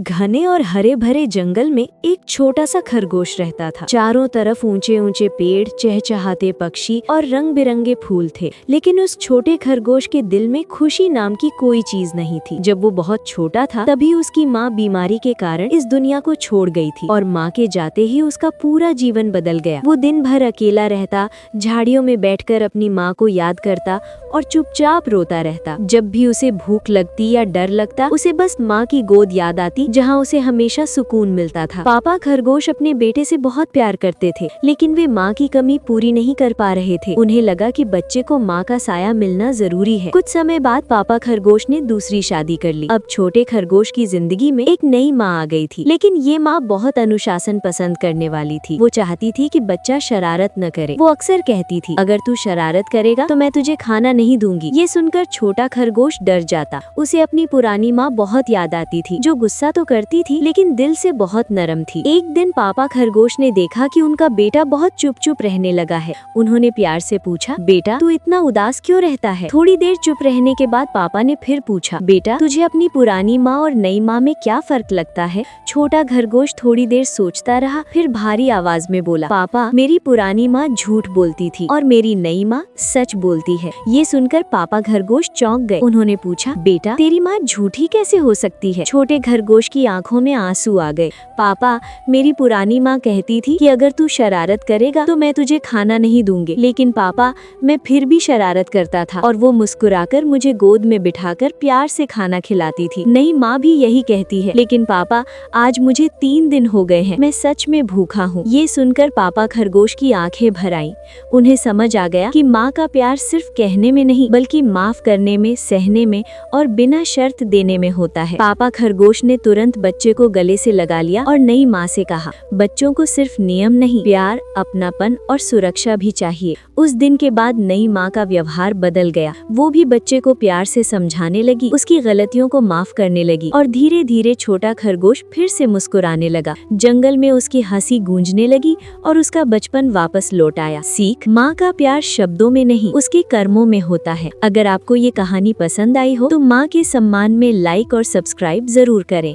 घने और हरे भरे जंगल में एक छोटा सा खरगोश रहता था। चारों तरफ ऊंचे ऊंचे पेड़, चहचहाते पक्षी और रंग बिरंगे फूल थे। लेकिन उस छोटे खरगोश के दिल में खुशी नाम की कोई चीज नहीं थी। जब वो बहुत छोटा था तभी उसकी माँ बीमारी के कारण इस दुनिया को छोड़ गई थी और माँ के जाते ही उसका पूरा जीवन बदल गया। वो दिन भर अकेला रहता, झाड़ियों में बैठकर अपनी माँ को याद करता और चुपचाप रोता रहता। जब भी उसे भूख लगती या डर लगता, उसे बस माँ की गोद याद आती जहाँ उसे हमेशा सुकून मिलता था। पापा खरगोश अपने बेटे से बहुत प्यार करते थे, लेकिन वे माँ की कमी पूरी नहीं कर पा रहे थे। उन्हें लगा कि बच्चे को माँ का साया मिलना जरूरी है। कुछ समय बाद पापा खरगोश ने दूसरी शादी कर ली। अब छोटे खरगोश की जिंदगी में एक नई माँ आ गई थी, लेकिन ये माँ बहुत अनुशासन पसंद करने वाली थी। वो चाहती थी कि बच्चा शरारत न करे। वो अक्सर कहती थी, अगर तू शरारत करेगा तो मैं तुझे खाना नहीं दूंगी। ये सुनकर छोटा खरगोश डर जाता। उसे अपनी पुरानी माँ बहुत याद आती थी, जो गुस्सा तो करती थी लेकिन दिल से बहुत नरम थी। एक दिन पापा खरगोश ने देखा कि उनका बेटा बहुत चुप चुप रहने लगा है। उन्होंने प्यार से पूछा, बेटा तू इतना उदास क्यों रहता है? थोड़ी देर चुप रहने के बाद पापा ने फिर पूछा, बेटा तुझे अपनी पुरानी माँ और नई माँ में क्या फर्क लगता है? छोटा खरगोश थोड़ी देर सोचता रहा, फिर भारी आवाज में बोला, पापा मेरी पुरानी माँ झूठ बोलती थी और मेरी नई माँ सच बोलती है। ये सुनकर पापा खरगोश चौंक गए। उन्होंने पूछा, बेटा तेरी माँ झूठी कैसे हो सकती है? छोटे खरगोश की आंखों में आंसू आ गए। पापा मेरी पुरानी माँ कहती थी कि अगर तू शरारत करेगा तो मैं तुझे खाना नहीं दूंगी, लेकिन पापा मैं फिर भी शरारत करता था और वो मुस्कुराकर मुझे गोद में बिठाकर प्यार से खाना खिलाती थी। नई माँ भी यही कहती है, लेकिन पापा आज मुझे 3 दिन हो गए हैं, मैं सच में भूखा हूँ। ये सुनकर पापा खरगोश की आंखें भर आईं। उन्हें समझ आ गया कि माँ का प्यार सिर्फ कहने में नहीं बल्कि माफ करने में, सहने में और बिना शर्त देने में होता है। पापा खरगोश ने तुरंत बच्चे को गले से लगा लिया और नई माँ से कहा, बच्चों को सिर्फ नियम नहीं, प्यार, अपनापन और सुरक्षा भी चाहिए। उस दिन के बाद नई माँ का व्यवहार बदल गया। वो भी बच्चे को प्यार से समझाने लगी, उसकी गलतियों को माफ करने लगी और धीरे धीरे छोटा खरगोश फिर से मुस्कुराने लगा। जंगल में उसकी हंसी गूंजने लगी और उसका बचपन वापस लौट आया। सीख, माँ का प्यार शब्दों में नहीं उसके कर्मों में होता है। अगर आपको ये कहानी पसंद आई हो तो माँ के सम्मान में लाइक और सब्सक्राइब जरूर करें।